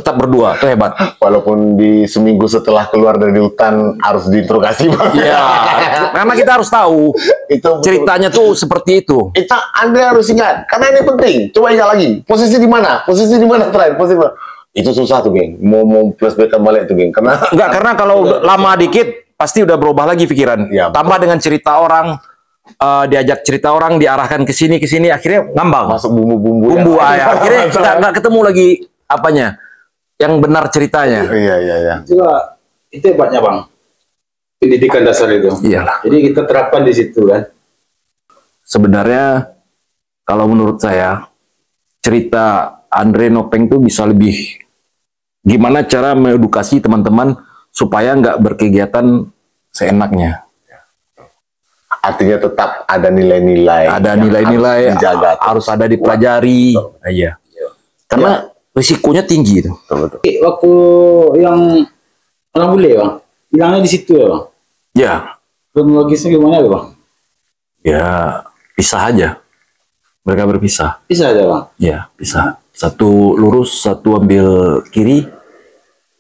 tetap berdua, itu hebat. Walaupun di seminggu setelah keluar dari hutan harus diinterogasi Bang. Iya, karena kita harus tahu Itu betul. ceritanya tuh seperti itu. Itu Anda harus ingat, karena ini penting. Coba ingat lagi, posisi di mana? Posisi di mana terakhir? Posisi di mana? Itu susah tuh, geng. Mau flashback balik tuh, geng. Karena kalau lama dikit pasti udah berubah lagi pikiran. Ya, tambah dengan cerita orang, diajak cerita orang, diarahkan ke sini, akhirnya ngambang. masuk bumbu-bumbu. Bumbu ya. Akhirnya nggak ketemu lagi apanya, yang benar ceritanya. Iya. Itu hebatnya Bang. Pendidikan dasar itu. Iyalah. Jadi kita terapkan di situ kan. Sebenarnya kalau menurut saya cerita Andre Nopeng tuh bisa lebih gimana cara mengedukasi teman-teman supaya nggak berkegiatan seenaknya. Artinya tetap ada nilai-nilai. Ada nilai-nilai harus ada dipelajari. Iya. Karena risikonya tinggi itu. Betul. Waktu yang orang bule Bang, hilangnya di situ ya Bang. Ya, Kronologisnya gimana ya Bang? ya pisah aja. Mereka berpisah. Bisa aja Bang. Ya, pisah. Satu lurus, satu ambil kiri.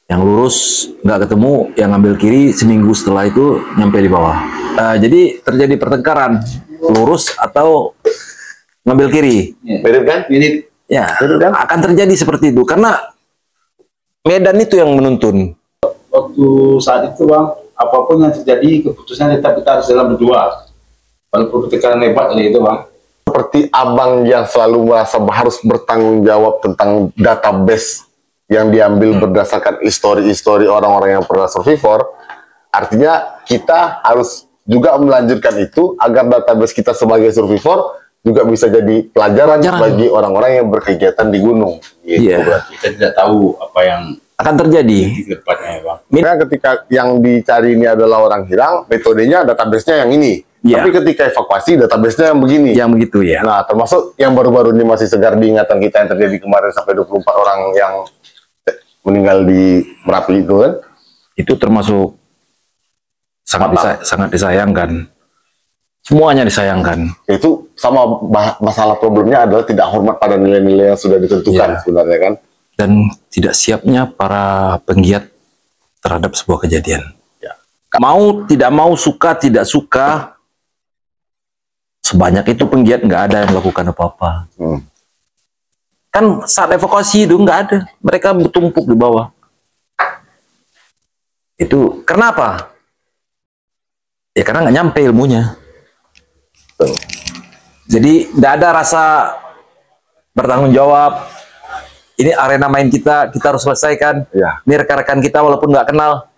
Yang lurus nggak ketemu, yang ambil kiri seminggu setelah itu nyampe di bawah. Jadi terjadi pertengkaran, lurus atau ngambil kiri. Mirip kan? Ini Ya, akan terjadi seperti itu karena medan itu yang menuntun. waktu saat itu Bang, apapun yang terjadi keputusan tetap kita harus dalam berdua. Walaupun tekanan hebat itu Bang. Seperti abang yang selalu merasa harus bertanggung jawab tentang database yang diambil berdasarkan histori-histori orang-orang yang pernah survivor, artinya kita harus juga melanjutkan itu agar database kita sebagai survivor juga bisa jadi pelajaran bagi orang-orang yang berkegiatan di gunung. Gitu. Iya. Kita tidak tahu apa yang Akan terjadi. di depannya ya Bang. Karena ketika yang dicari ini adalah orang hilang, metodenya database-nya yang ini. Iya. Tapi ketika evakuasi, database-nya yang begini. Yang begitu ya. Nah, termasuk yang baru-baru ini masih segar di ingatan kita yang terjadi kemarin sampai 24 orang yang meninggal di Merapi itu kan. Itu termasuk sangat disayangkan. Semuanya disayangkan. Itu sama masalah problemnya adalah tidak hormat pada nilai-nilai yang sudah ditentukan sebenarnya kan. Dan tidak siapnya para penggiat terhadap sebuah kejadian. Ya. Mau tidak mau, suka tidak suka, sebanyak itu penggiat nggak ada yang melakukan apa-apa. Kan saat evakuasi itu nggak ada, mereka bertumpuk di bawah. Itu kenapa? Ya karena nggak nyampe ilmunya. Betul. Jadi tidak ada rasa bertanggung jawab. Ini arena main kita harus selesaikan. Ya. Ini rekan-rekan kita walaupun nggak kenal.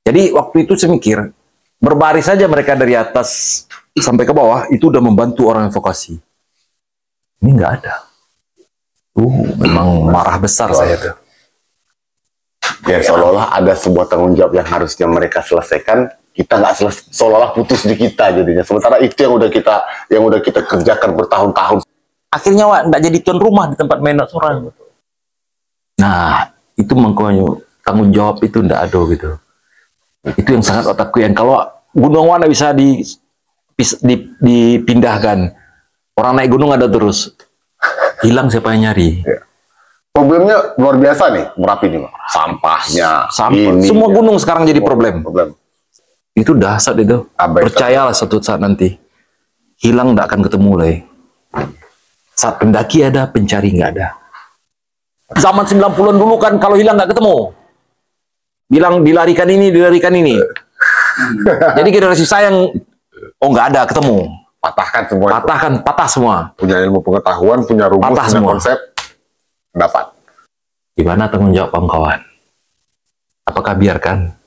Jadi waktu itu saya mikir, berbaris saja mereka dari atas sampai ke bawah, itu udah membantu orang evakuasi. Ini nggak ada. Memang marah besar saya tuh. Ya seolah-olah ada sebuah tanggung jawab yang harusnya mereka selesaikan, kita nggak selesai, seolah-olah putus di kita jadinya. Sementara itu yang udah kita kerjakan bertahun-tahun. Akhirnya Wak, nggak jadi tuan rumah di tempat main orang. Nah, itu makanya tanggung jawab itu nggak ada gitu. Itu yang sangat otakku yang kalau gunung Wak bisa dipindahkan, orang naik gunung ada terus, hilang siapa yang nyari? Ya. Problemnya luar biasa nih Merapi nih, sampahnya. Semua gunung sekarang jadi problem. Itu dahsyat itu. Abai, percayalah suatu saat nanti hilang nggak akan ketemu lagi. Saat pendaki ada, pencari nggak ada. Zaman 90-an dulu kan kalau hilang nggak ketemu, bilang dilarikan ini. Jadi generasi saya yang nggak ada ketemu, patah semua. Punya ilmu pengetahuan, punya rumus, Patah punya semua. konsep, dapat. Gimana tanggung jawab kawan? Apakah biarkan?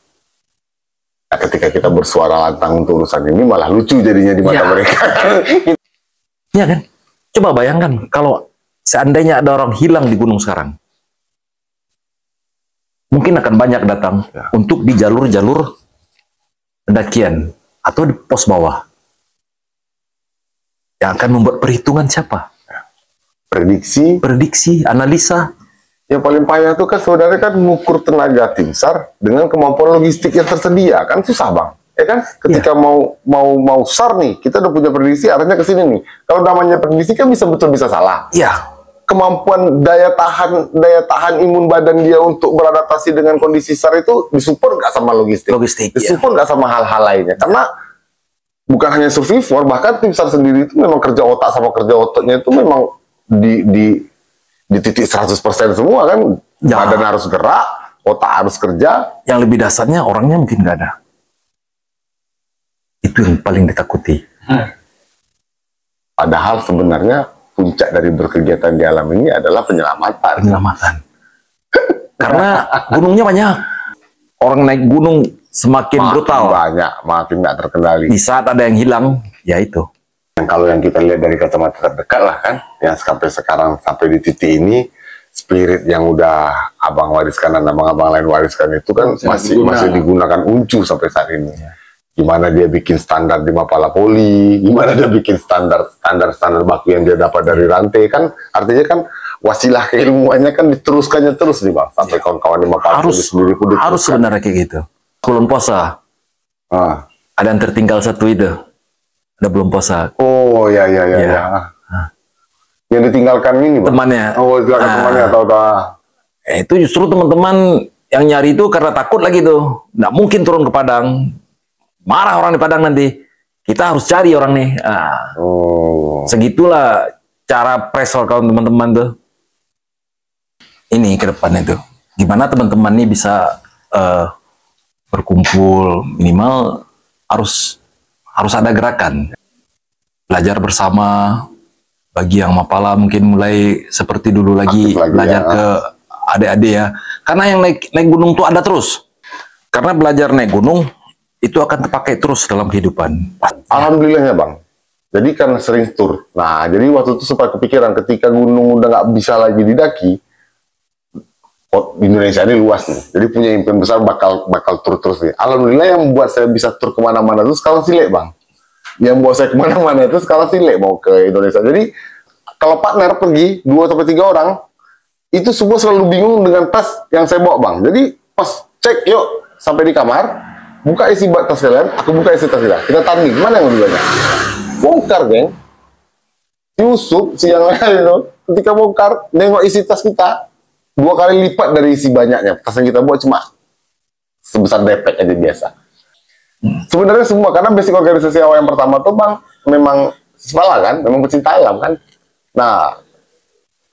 Nah, ketika kita bersuara lantang untuk urusan ini malah lucu jadinya di mata mereka. Iya kan? Coba bayangkan kalau seandainya ada orang hilang di gunung sekarang, mungkin akan banyak datang untuk di jalur-jalur pendakian atau di pos bawah. Yang akan membuat perhitungan siapa? Prediksi, analisa. Yang paling payah itu kan sebenarnya kan mengukur tenaga tim SAR dengan kemampuan logistik yang tersedia, kan susah Bang. Ya kan? Ketika mau SAR nih, kita udah punya prediksi arahnya ke sini nih. Kalau namanya prediksi kan bisa salah. Iya. kemampuan daya tahan imun badan dia untuk beradaptasi dengan kondisi SAR itu disupport nggak sama logistik, disupport nggak sama hal-hal lainnya. Karena bukan hanya survivor, bahkan tim SAR sendiri itu memang kerja otak sama kerja ototnya itu memang di titik 100% semua kan. Badan harus gerak, otak harus kerja. Yang lebih dasarnya orangnya mungkin nggak ada. Itu yang paling ditakuti. Padahal sebenarnya puncak dari berkegiatan di alam ini adalah penyelamatan. Karena gunungnya banyak. Orang naik gunung semakin makin brutal. Banyak, makin nggak terkendali. Di saat ada yang hilang, ya itu. Kalau yang kita lihat dari kacamata terdekat lah kan, yang sampai sekarang, sampai di titik ini, spirit yang udah abang wariskan dan abang-abang lain wariskan itu kan masih digunakan uncu sampai saat ini. Gimana dia bikin standar di Mapala Poli, gimana dia bikin standar baku yang dia dapat dari rantai, kan artinya kan wasilah keilmuannya kan diteruskannya terus nih bang, sampai kawan-kawan di Mapala Poli sendiri pun harus sebenarnya kayak gitu. Bulan puasa ada yang tertinggal satu itu, ada belum puasa. Oh ya. Yang ditinggalkan ini bang? Temannya. Oh temannya atau itu justru teman-teman yang nyari itu karena takut lagi tuh, nggak mungkin turun ke Padang. Marah orang di Padang nanti. Kita harus cari orang nih. Segitulah cara pressure kawan teman-teman tuh. Ini ke depannya tuh. Gimana teman-teman nih bisa berkumpul, minimal harus ada gerakan. Belajar bersama. Bagi yang Mapala mungkin mulai seperti dulu lagi belajar ke adik-adik ya. Karena yang naik gunung tuh ada terus. Karena belajar naik gunung itu akan terpakai terus dalam kehidupan. Alhamdulillahnya bang. Jadi karena sering tur. Nah jadi waktu itu sempat kepikiran ketika gunung udah nggak bisa lagi didaki. Indonesia ini luas nih. Jadi punya impian besar bakal tur terus nih. Alhamdulillah yang membuat saya bisa tur kemana-mana itu sekarang Silek bang. Yang membuat saya kemana-mana itu sekarang Silek mau ke Indonesia. Jadi kalau partner pergi 2-3 orang, itu semua selalu bingung dengan tas yang saya bawa bang. Jadi pas cek yuk sampai di kamar. Buka isi tas kalian, aku buka isi tas kita tanding, mana yang lebih banyak? Bongkar, geng. Yusuf, si yang lain itu, ketika bongkar, nengok isi tas kita, 2 kali lipat dari isi banyaknya. Tas yang kita buat cuma sebesar depek aja biasa. Sebenarnya semua, karena basic organisasi awal yang pertama tuh bang, memang sekolah kan, memang pecinta alam kan. Nah,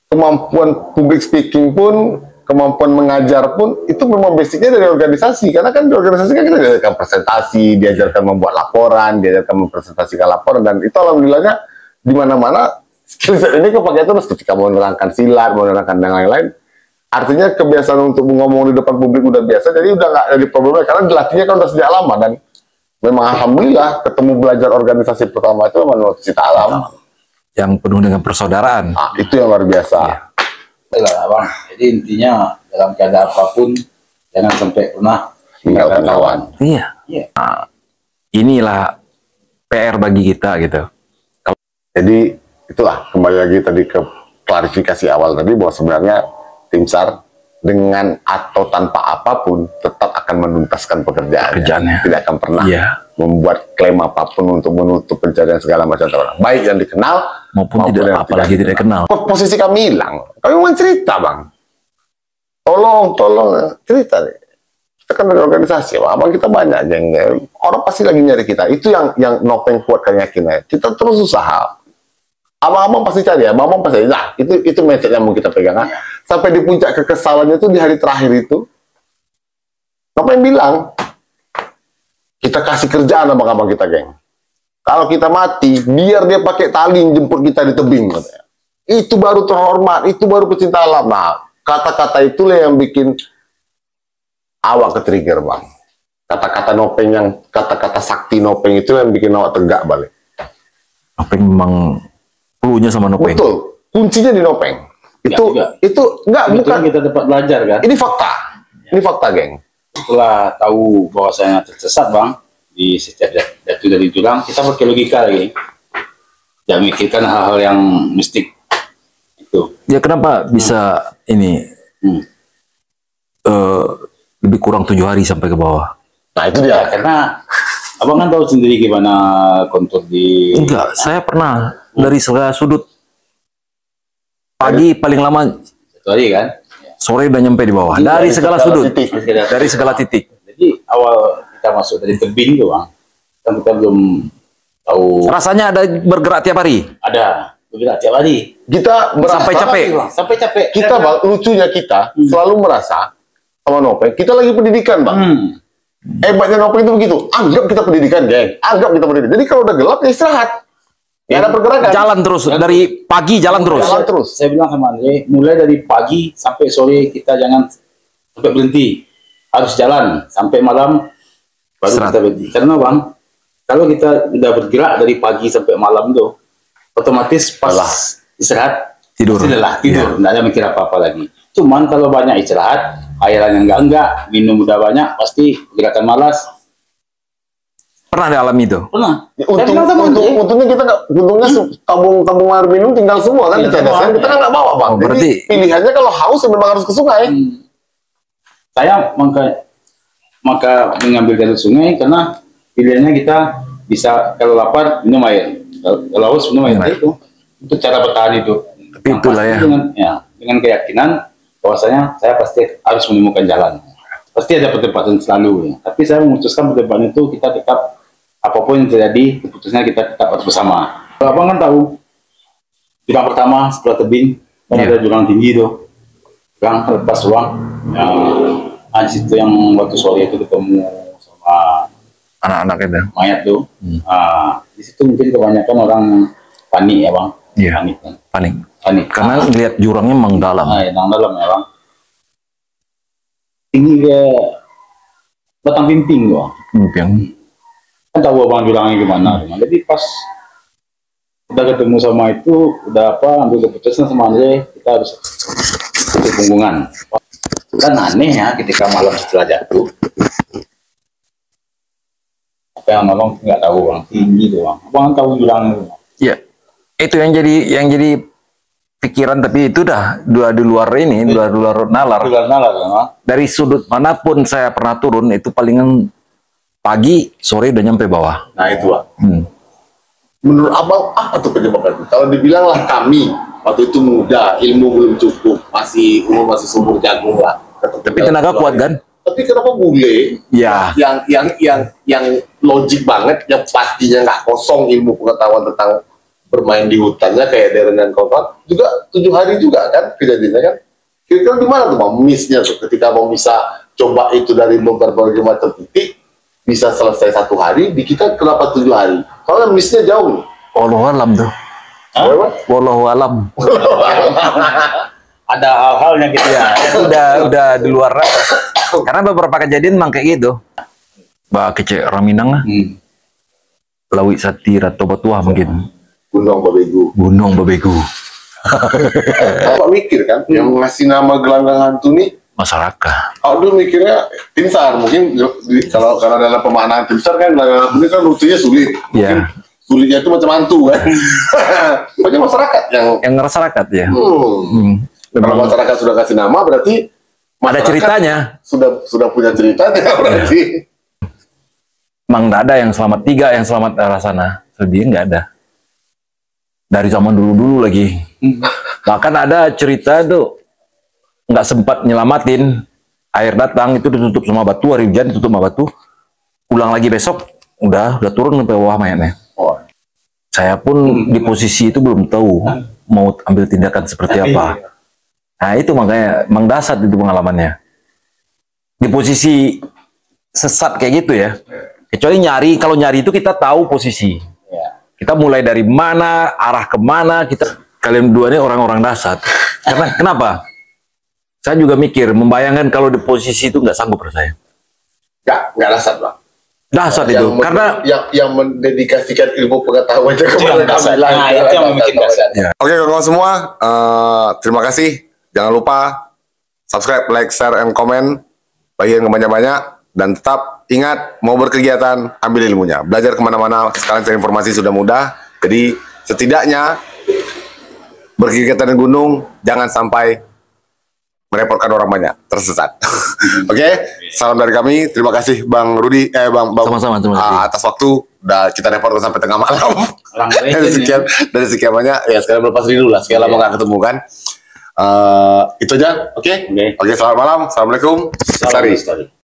kemampuan public speaking pun, kemampuan mengajar pun itu memang basicnya dari organisasi, karena kan di organisasi kan kita diajarkan presentasi, diajarkan membuat laporan, diajarkan mempresentasikan laporan, dan itu alhamdulillahnya di mana-mana skill set ini kepakai terus ketika mau menerangkan silat, mau menerangkan dan lain-lain. Artinya kebiasaan untuk ngomong di depan publik udah biasa, jadi udah nggak jadi problemnya karena dilatihnya kan udah sejak lama, dan memang alhamdulillah ketemu belajar organisasi pertama itu memang cita alam yang penuh dengan persaudaraan. Nah, itu yang luar biasa. Lah, bang. Jadi intinya dalam keadaan apapun jangan sampai pernah tinggalkan kawan. Iya. Nah, inilah PR bagi kita gitu. Jadi itulah kembali lagi tadi ke klarifikasi awal tadi bahwa sebenarnya tim SAR dengan atau tanpa apapun tetap akan menuntaskan pekerjaannya. Tidak akan pernah membuat klaim apapun untuk menutup pencarian segala macam orang. Baik yang dikenal maupun tidak, apalagi tidak kenal. Posisi kami hilang. Kami mau cerita bang. Tolong cerita deh. Kita kan dari organisasi, abang kita banyak geng. Orang pasti lagi nyari kita. Itu yang Nopeng kuatkan yakinnya. Kita terus usaha. Abang-abang pasti cari, abang-abang pasti. Nah, itu mindset yang mau kita pegang. Sampai di puncak kekesalannya itu di hari terakhir itu, Nopeng bilang, kita kasih kerjaan abang-abang kita, geng. Kalau kita mati, biar dia pakai tali jemput kita di tebing. Katanya. Itu baru terhormat, itu baru pecinta alam. Nah, kata-kata itulah yang bikin awak ke-trigger, bang. Kata-kata Nopeng kata-kata sakti Nopeng itu yang bikin awak tegak balik. Nopeng memang pelunya sama Nopeng. Betul, kuncinya di Nopeng. Bukan. Kita dapat belajar kan. Ini fakta, geng. Setelah tahu bahwa saya tersesat bang di setiap jatuh dari jurang, kita pakai logika lagi, jangan mikirkan hal-hal yang mistik itu. Ya kenapa bisa ini lebih kurang 7 hari sampai ke bawah? Nah itu dia. Karena abang kan tahu sendiri gimana kontur di. Enggak, saya pernah dari segala sudut Pagi paling lama Satu hari kan. sore udah nyampe di bawah. Dari segala sudut, titik. dari segala titik. Jadi awal kita masuk dari tebing tuh bang, kan kita belum tahu Rasanya ada bergerak tiap hari. ada bergerak tiap hari. Kita merasa Sampai capek. Sampai capek. Kita bang, lucunya kita selalu merasa sama Nopeng, kita lagi pendidikan bang. Hebatnya Nopeng itu begitu. Anggap kita pendidikan, geng. Anggap kita pendidikan. Jadi kalau udah gelap, ya istirahat. Nggak ada pergerakan. Jalan terus dari pagi jalan terus. Jalan terus. Saya bilang sama Andre, mulai dari pagi sampai sore kita jangan sampai berhenti. Harus jalan sampai malam baru Istirahat. kita berhenti. Karena bang, kalau kita udah bergerak dari pagi sampai malam tuh, otomatis pas istirahat Tidur. pasti lelah, tidur, nggak ada mikir apa-apa lagi. Cuman kalau banyak istirahat, airannya enggak, minum udah banyak, pasti gerakan malas. Pernah dialami itu? Pernah. Saya Untung, bilang sama Andre, untungnya kita nggak, untungnya tabung air minum tinggal semua kan di Iya, cadas kan. semua. Kita kan nggak bawa bang. Oh, berarti- Jadi pilihannya kalau haus memang harus ke sungai. saya maka mengambil jalur sungai karena pilihannya kita bisa kalau lapar minum air, kalau haus minum air. Minum air. Itu cara bertahan itu. Tapi itulah Pasti ya. dengan keyakinan bahwasanya saya pasti harus menemukan jalan. Pasti ada perdebatan selalu ya. Tapi saya memutuskan perdebatan itu kita tetap apapun yang terjadi keputusannya kita tetap harus bersama. Kalau abang kan tahu jurang pertama setelah tebing kan Iya. ada jurang tinggi tuh, jurang lepas ruang. Di situ yang waktu sore itu ketemu sama Anak-anak itu. mayat tuh. Di situ mungkin kebanyakan orang panik ya bang. Iya. Panik kan. Panik. Karena ngelihat jurangnya memang dalam. Yang dalam ya bang. Tinggi ke batang pimping bang. Yang Kan tahu abang jurangnya gimana. Jadi pas udah ketemu sama itu, udah ambil keputusan sama Andre, kita harus ke punggungan. Dan aneh ya ketika malam setelah jatuh. Apa yang malam nggak tahu bang, tinggi tuh bang. Abang tahu jurangnya. ya itu yang jadi pikiran, tapi itu dah di luar ini, di luar nalar. Nalar ya bang. Dari sudut manapun saya pernah turun itu palingan pagi sore udah nyampe bawah. Nah itu bang. Menurut abang apa tuh penyebabnya? Kalau dibilang lah kami waktu itu muda, ilmu belum cukup, umur masih subur jagung lah. Tapi tenaga kuat kan? Tapi kenapa bule Ya. yang logik banget, yang pastinya nggak kosong ilmu pengetahuan tentang bermain di hutannya kayak Darren dan kawan juga 7 hari juga kan kejadiannya kan? Kira-kira di mana tuh bang miss-nya tuh ketika mau bisa coba itu dari berbagai macam titik bisa selesai 1 hari, di kita kenapa 7 hari? Soalnya miss-nya jauh nih. Wallahu alam tuh. Kenapa? Wallahu alam. Ada hal-hal yang kita udah di luar. Karena beberapa kejadian memang kayak gitu. Bah kecek orang Minang lah. Lawi Satira Tobatua mungkin. Gunung Babegu. Gunung Babegu. Bapak mikir kan, yang ngasih nama gelanggang hantu nih, Masyarakat. kalau dulu mikirnya tim SAR, mungkin kalau karena dalam pemaknaan tim SAR kan gelanggang hantu ini kan lucunya sulit. Mungkin Iya. sulitnya itu macam hantu kan. Pokoknya masyarakat Yang masyarakat ya. Kalau masyarakat sudah kasih nama berarti Ada masyarakat ceritanya. sudah punya ceritanya berarti. Emang nggak ada yang selamat 3 yang selamat arah sana. Selebihnya nggak ada. Dari zaman dulu-dulu lagi. Bahkan ada cerita tuh nggak sempat nyelamatin, air datang itu ditutup sama batu, hari hujan ditutup sama batu, pulang lagi besok udah turun ke bawah mayatnya. Oh. Saya pun di posisi itu belum tahu mau ambil tindakan seperti apa. Nah itu makanya Mang Dasar itu pengalamannya. Di posisi sesat kayak gitu ya. Kecuali nyari, kalau nyari itu kita tahu posisi. Kita mulai dari mana, arah kemana, kalian dua ini orang-orang dasar. Karena kenapa? Saya juga mikir, membayangkan kalau di posisi itu nggak sanggup saya. Nggak dasar bang. Dasar itu, karena yang mendedikasikan ilmu pengetahuannya kepada kami lain. Nah, itu yang bikin dasar. Oke kawan-kawan semua, terima kasih. Jangan lupa subscribe, like, share, and comment. Bagian kebanyak-banyak. Dan tetap ingat, mau berkegiatan, ambil ilmunya. Belajar kemana-mana, sekarang cari informasi sudah mudah. Jadi setidaknya berkegiatan di gunung, jangan sampai merepotkan orang banyak, tersesat. Oke, salam dari kami. Terima kasih Bang Rudi, Bang Sama-sama, terima kasih. atas waktu. Udah kita repotkan sampai tengah malam. Orang dari sekian banyak. Ya sekarang berlepas diri dulu lah. Sekian lama nggak ketemu kan. Itu aja. Oke. Oke. Selamat malam. Assalamualaikum. Salam Sari. story.